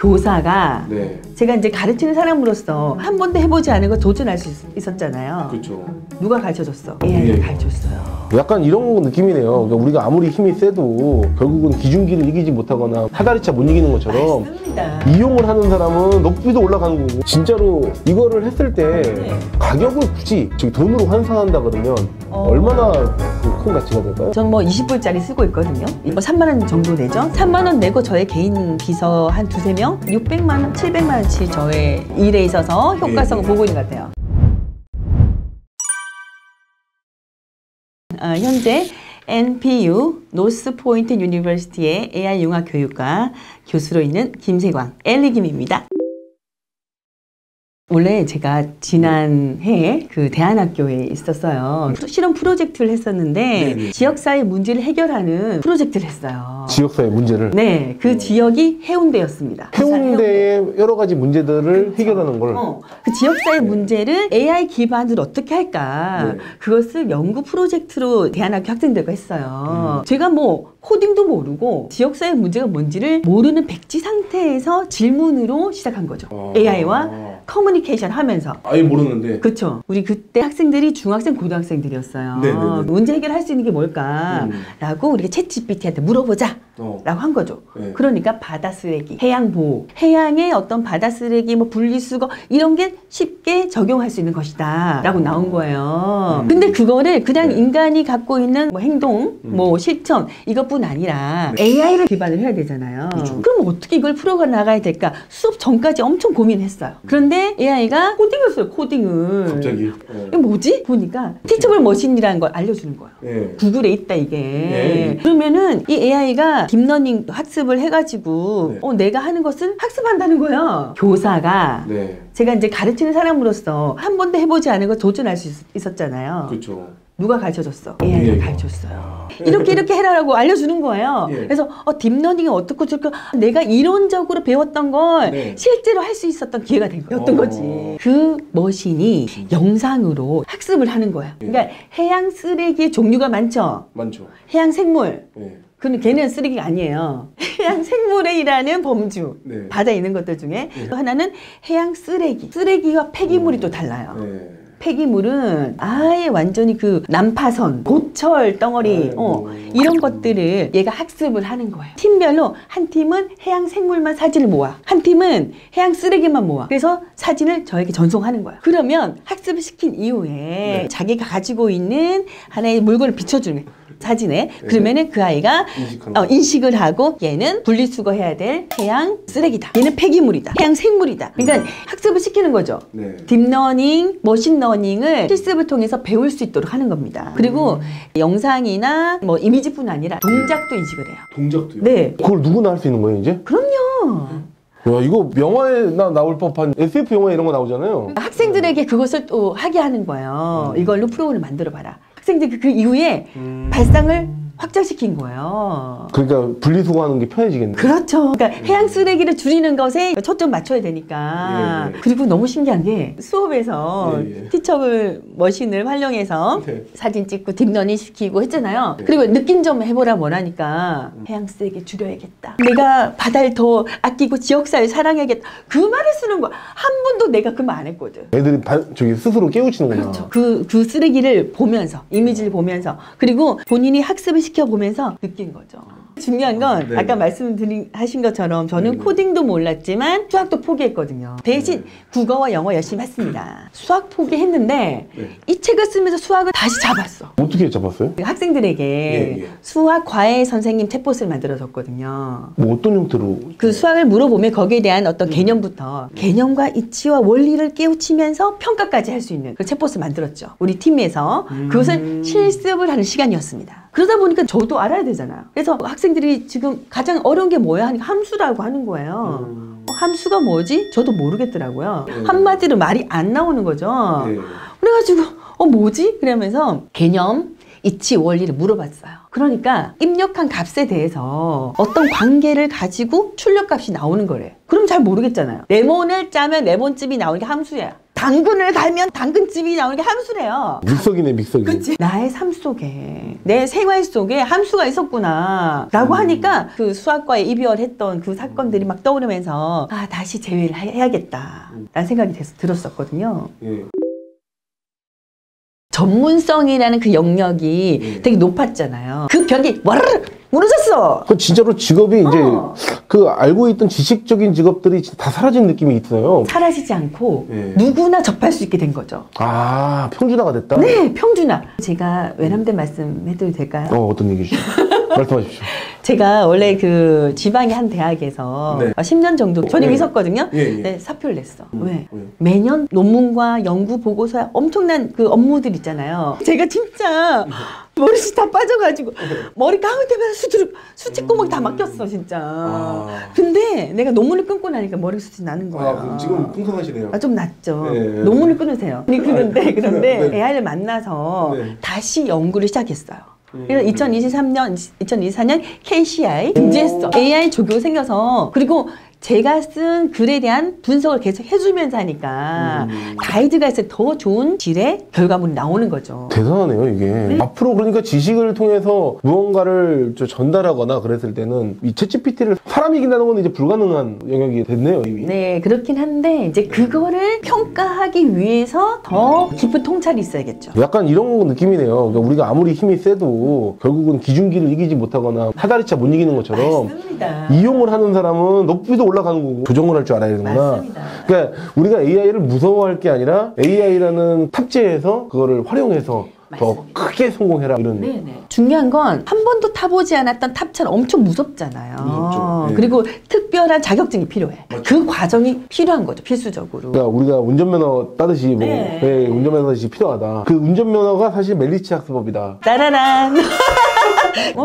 교사가 네. 제가 이제 가르치는 사람으로서 한 번도 해보지 않은 거 도전할 수 있었잖아요. 그렇죠. 누가 가르쳐줬어? AI가 가르쳐줬어요. 약간 이런 느낌이네요. 그러니까 우리가 아무리 힘이 세도 결국은 기중기를 이기지 못하거나 사다리차 못 이기는 것처럼 맞습니다. 이용을 하는 사람은 높이도 올라가는 거고, 진짜로 이거를 했을 때 네. 가격을 굳이 돈으로 환산한다 그러면 얼마나 큰 가치가 될까요? 저는 뭐 20불짜리 쓰고 있거든요. 뭐 3만 원 정도 되죠. 3만 원 내고 저의 개인 비서 한 두세 명 600만 원, 700만 원치 저의 일에 있어서 효과성을 보고 있는 것 같아요. 현재 NPU 노스포인트 유니버시티의 AI 융합 교육과 교수로 있는 김세광 엘리김입니다. 원래 제가 지난 해에 그 대안학교에 있었어요. 실험 프로젝트를 했었는데 네네. 지역사회 문제를 해결하는 프로젝트를 했어요. 지역사회 문제를. 네, 그 지역이 해운대였습니다. 해운대의 여러 가지 문제들을 해결하는 걸. 그 지역사회 문제를 AI 기반으로 어떻게 할까? 네. 그것을 연구 프로젝트로 대안학교 학생들과 했어요. 제가 뭐 코딩도 모르고 지역사회 문제가 뭔지를 모르는 백지 상태에서 질문으로 시작한 거죠. AI와 커뮤니케이션 하면서. 아예 모르는데. 그렇죠. 우리 그때 학생들이 중학생, 고등학생들이었어요. 네네네. 문제 해결할 수 있는 게 뭘까라고 우리가 챗GPT한테 물어보자. 라고 한 거죠. 네. 그러니까 바다 쓰레기, 해양 보호, 해양의 어떤 바다 쓰레기, 뭐 분리수거 이런 게 쉽게 적용할 수 있는 것이다 라고 나온 거예요. 근데 그거를 그냥 네. 인간이 갖고 있는 뭐 행동, 뭐 실천 이것뿐 아니라 AI를 기반을 해야 되잖아요. 그렇죠. 그럼 어떻게 이걸 풀어 나가야 될까? 수업 전까지 엄청 고민했어요. 그런데 AI가 코딩을 써요. 코딩을. 갑자기. 이게 뭐지? 보니까 티처블 머신이라는 걸 알려주는 거예요. 네. 구글에 있다 이게. 네. 그러면은 이 AI가 딥러닝 학습을 해가지고 네. 내가 하는 것을 학습한다는 거야. 교사가 네. 제가 이제 가르치는 사람으로서 한 번도 해보지 않은 거 도전할 수 있었잖아요. 그렇죠. 누가 가르쳐줬어? AI가 AI가. 가르쳐줬어요. 이렇게 해라라고 알려주는 거예요. 예. 그래서 딥러닝이 어떻고 저렇고 내가 이론적으로 배웠던 걸 네. 실제로 할 수 있었던 기회가 된 거였던 거지. 그 머신이 영상으로 학습을 하는 거야. 그러니까 해양 쓰레기의 종류가 많죠. 많죠. 해양 생물. 네. 근데 걔는 쓰레기가 아니에요. 해양 생물에 일하는 범주. 네. 바다에 있는 것들 중에 또 하나는 해양 쓰레기. 쓰레기와 폐기물이 또 달라요. 네. 폐기물은 아예 완전히 그 난파선, 고철 덩어리 이런 것들을 얘가 학습을 하는 거예요. 팀별로 한 팀은 해양 생물만 사진을 모아, 한 팀은 해양 쓰레기만 모아. 그래서 사진을 저에게 전송하는 거예요. 그러면 학습을 시킨 이후에 자기가 가지고 있는 하나의 물건을 비춰주는 거예요. 사진에. 그러면은 그 아이가 인식을 하고 얘는 분리수거 해야 될 해양 쓰레기다. 얘는 폐기물이다. 해양 생물이다. 그러니까 학습을 시키는 거죠. 네. 딥러닝, 머신러닝을 실습을 통해서 배울 수 있도록 하는 겁니다. 그리고 영상이나 뭐 이미지뿐 아니라 동작도 인식을 해요. 동작도요? 네. 그걸 누구나 할 수 있는 거예요, 이제? 그럼요. 야, 이거 영화에 나올 법한 SF 영화 이런 거 나오잖아요. 학생들에게 그것을 또 하게 하는 거예요. 이걸로 프로그램을 만들어 봐라. 학생들이 그 이후에 발상을 확장시킨 거예요. 그러니까 분리수거하는 게 편해지겠네요. 그렇죠. 그러니까 해양 쓰레기를 줄이는 것에 초점 맞춰야 되니까. 예, 예. 그리고 너무 신기한 게 수업에서 예, 예. 티처블 머신을 활용해서 네. 사진 찍고 딥러닝 시키고 했잖아요. 그리고 느낀 점 해보라 뭐라니까 해양 쓰레기 줄여야겠다. 내가 바다를 더 아끼고 지역사회 사랑해야겠다. 그 말을 쓰는 거야. 한 번도 내가 그 말 안 했거든. 애들이 저기 스스로 깨우치는구나. 그렇죠. 그 쓰레기를 보면서, 이미지를 보면서, 그리고 본인이 학습을 시켜보면서 느낀 거죠. 중요한 건 네. 아까 하신 것처럼 저는 코딩도 몰랐지만 수학도 포기했거든요. 대신 국어와 영어 열심히 했습니다. 수학 포기했는데 이 책을 쓰면서 수학을 다시 잡았어. 어떻게 잡았어요? 학생들에게 수학 과외 선생님 챗봇을 만들어줬거든요. 뭐 어떤 형태로? 그 수학을 물어보면 거기에 대한 어떤 개념부터 개념과 이치와 원리를 깨우치면서 평가까지 할 수 있는 그 챗봇을 만들었죠. 우리 팀에서 그것을 실습을 하는 시간이었습니다. 그러다 보니까 저도 알아야 되잖아요. 그래서 학생들이 지금 가장 어려운 게 뭐야 하니까 함수라고 하는 거예요. 함수가 뭐지? 저도 모르겠더라고요. 한마디로 말이 안 나오는 거죠. 그래가지고 뭐지? 그러면서 개념, 이치, 원리를 물어봤어요. 그러니까 입력한 값에 대해서 어떤 관계를 가지고 출력값이 나오는 거래요. 그럼 잘 모르겠잖아요. 레몬을 짜면 레몬즙이 나오는 게 함수야. 당근을 갈면 당근집이 나오는 게 함수래요. 믹서기네, 믹서기. 그치? 나의 삶 속에, 내 생활 속에 함수가 있었구나 라고 하니까 그 수학과에 이별했던 그 사건들이 막 떠오르면서 아, 다시 재회를 해야겠다 라는 생각이 들었었거든요. 예. 전문성이라는 그 영역이 되게 높았잖아요. 그 벽이 와르르 무너졌어. 그 진짜로 직업이 이제 그 알고 있던 지식적인 직업들이 다 사라진 느낌이 있어요. 사라지지 않고 예. 누구나 접할 수 있게 된 거죠. 아, 평준화가 됐다? 네, 평준화. 제가 외람된 말씀 해도 될까요? 어떤 얘기죠? 말씀하십시오. 제가 원래 그 지방의 한 대학에서 네. 10년 정도 전임이 있었거든요. 예, 예. 네, 사표를 냈어. 왜? 왜? 매년 논문과 연구 보고서에 엄청난 그 업무들 있잖아요. 제가 진짜 머리숱 다 빠져가지고 머리 감을 때마다 수치구멍 다 막혔어 진짜. 근데 내가 논문을 끊고 나니까 머리숱이 나는 거야. 그럼 지금 풍성하시네요. 아, 좀 낫죠. 네. 논문을 끊으세요. 그런데 네. AI를 만나서 네. 다시 연구를 시작했어요. 그래서 2024년 KCI 등재했어. AI 조교 생겨서 그리고 제가 쓴 글에 대한 분석을 계속 해주면서 하니까 가이드가 있을 때 더 좋은 질의 결과물이 나오는 거죠. 대단하네요, 이게. 앞으로 그러니까 지식을 통해서 무언가를 전달하거나 그랬을 때는 이 챗GPT를 사람이 이긴다는 건 이제 불가능한 영역이 됐네요, 이미. 네, 그렇긴 한데 이제 그거를 평가하기 위해서 더 깊은 통찰이 있어야겠죠. 약간 이런 느낌이네요. 그러니까 우리가 아무리 힘이 세도 결국은 기중기를 이기지 못하거나 사다리차 못 이기는 것처럼 맞습니다. 이용을 하는 사람은 높이도 올라가는 거고 조정을 할 줄 알아야 되는구나. 맞습니다. 그러니까 우리가 AI를 무서워할 게 아니라 AI라는 탑재해서 그거를 활용해서 더 맞습니다. 크게 성공해라 이런. 네네. 중요한 건 한 번도 타보지 않았던 탑차는 엄청 무섭잖아요. 무섭죠. 네. 그리고 특별한 자격증이 필요해. 그 과정이 필요한 거죠, 필수적으로. 그러니까 우리가 운전면허 따듯이 뭐 네. 네, 운전면허 따듯이 필요하다. 그 운전면허가 사실 멜리치 학습법이다. 따라란.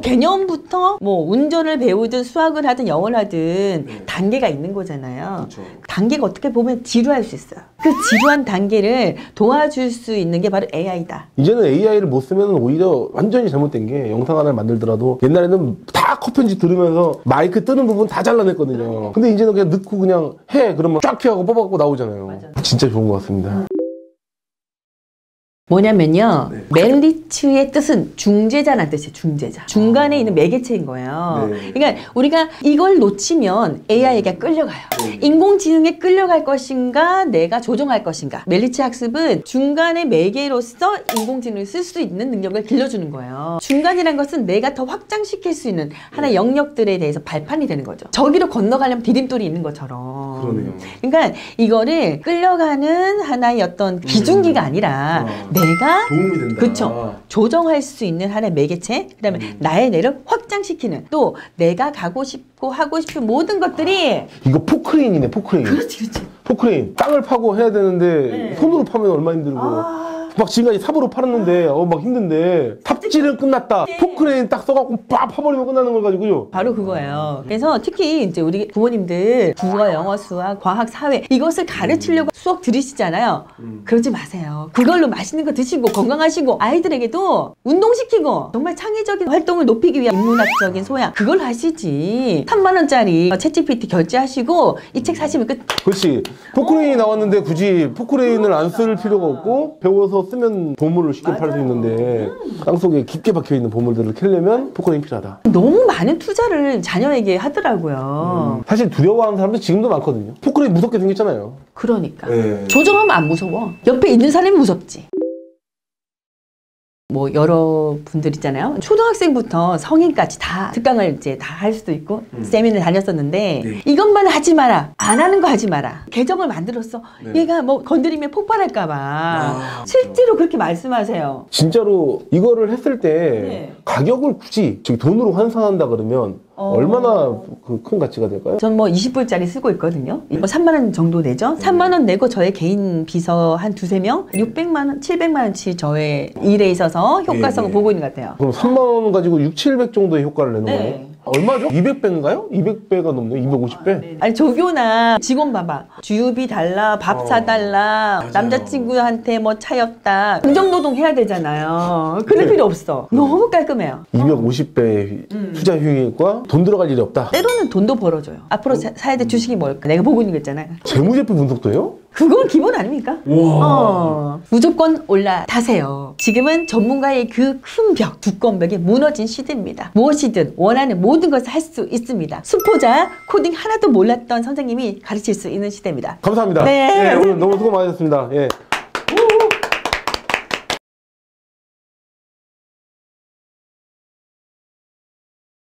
개념부터 뭐 운전을 배우든 수학을 하든 영어를 하든 단계가 있는 거잖아요. 그렇죠. 단계가 어떻게 보면 지루할 수 있어요. 그 지루한 단계를 도와줄 수 있는 게 바로 AI다. 이제는 AI를 못 쓰면 오히려 완전히 잘못된 게 영상 하나를 만들더라도 옛날에는 다 컷 편집 들으면서 마이크 뜨는 부분 다 잘라냈거든요. 근데 이제는 그냥 넣고 그냥 해 그러면 쫙 키하고 뽑아갖고 나오잖아요. 맞아요. 진짜 좋은 것 같습니다. 뭐냐면요. 멜리츠의 뜻은 중재자라는 뜻이에요. 중재자. 중간에 있는 매개체인 거예요. 네. 그러니까 우리가 이걸 놓치면 AI에게 끌려가요. 인공지능에 끌려갈 것인가 내가 조정할 것인가. 멜리츠 학습은 중간에 매개로서 인공지능을 쓸 수 있는 능력을 길러주는 거예요. 중간이라는 것은 내가 더 확장시킬 수 있는 하나의 영역들에 대해서 발판이 되는 거죠. 저기로 건너가려면 디딤돌이 있는 것처럼. 그러네요. 그러니까 이거를 끌려가는 하나의 어떤 기준기가 아니라 내가 도움이 된다. 그쵸. 조정할 수 있는 하나의 매개체, 그 다음에 나의 뇌를 확장시키는 또 내가 가고 싶고 하고 싶은 모든 것들이 이거 포크레인이네, 포크레인. 그렇지. 포크레인. 땅을 파고 해야 되는데 네. 손으로 파면 얼마 힘들고. 막 지금까지 삽으로 팔았는데 막 힘든데 탑질은 끝났다. 포크레인 딱 써갖고 빡 파버리면 끝나는 걸 가지고요. 바로 그거예요. 그래서 특히 이제 우리 부모님들 국어, 영어, 수학, 과학, 사회 이것을 가르치려고 수업 들으시잖아요. 그러지 마세요. 그걸로 맛있는 거 드시고 건강하시고 아이들에게도 운동시키고 정말 창의적인 활동을 높이기 위한 인문학적인 소양 그걸 하시지. 3만 원짜리 챗GPT 결제하시고 이 책 사시면 끝. 그렇지. 포크레인이 나왔는데 굳이 포크레인을 안 쓸 필요가 없고 배워서 쓰면 보물을 쉽게 팔 수 있는데 땅속에 깊게 박혀있는 보물들을 캐려면 포크레인이 필요하다. 너무 많은 투자를 자녀에게 하더라고요. 사실 두려워하는 사람들 지금도 많거든요. 포크레인 무섭게 생겼잖아요. 그러니까 네. 조정하면 안 무서워. 옆에 있는 사람이 무섭지. 뭐 여러 분들 있잖아요. 초등학생부터 성인까지 다 특강을 이제 다 할 수도 있고 세미나를 다녔었는데 네. 이것만 하지 마라. 안 하는 거 하지 마라. 계정을 만들었어. 얘가 뭐 건드리면 폭발할까 봐. 실제로 그렇게 말씀하세요. 진짜로 이거를 했을 때 네. 가격을 굳이 저기 돈으로 환산한다 그러면 얼마나 그 큰 가치가 될까요? 전 뭐 20불짜리 쓰고 있거든요. 뭐 3만 원 정도 내죠. 3만 원 내고 저의 개인 비서 한 두세 명 600만 원, 700만 원치 저의 일에 있어서 효과성을 네. 보고 있는 것 같아요. 그럼 3만 원 가지고 6, 700 정도의 효과를 내는 네. 거예요? 얼마죠? 200배인가요? 200배가 넘네요. 250배? 아니 조교나 직원 봐봐. 주유비 달라, 밥 사달라, 남자친구한테 뭐 차였다. 긍정노동 해야 되잖아요. 그럴 필요 없어. 너무 깔끔해요. 250배 투자 효익과 돈 들어갈 일이 없다. 때로는 돈도 벌어줘요. 앞으로 사야 될 주식이 뭘까? 내가 보고 있는 거 있잖아요. 재무제표 분석도 해요? 그건 기본 아닙니까? 무조건 올라타세요. 지금은 전문가의 그 큰 벽, 두꺼운 벽이 무너진 시대입니다. 무엇이든 원하는 모든 것을 할 수 있습니다. 수포자, 코딩 하나도 몰랐던 선생님이 가르칠 수 있는 시대입니다. 감사합니다. 네. 예, 오늘 너무 수고 많으셨습니다. 예.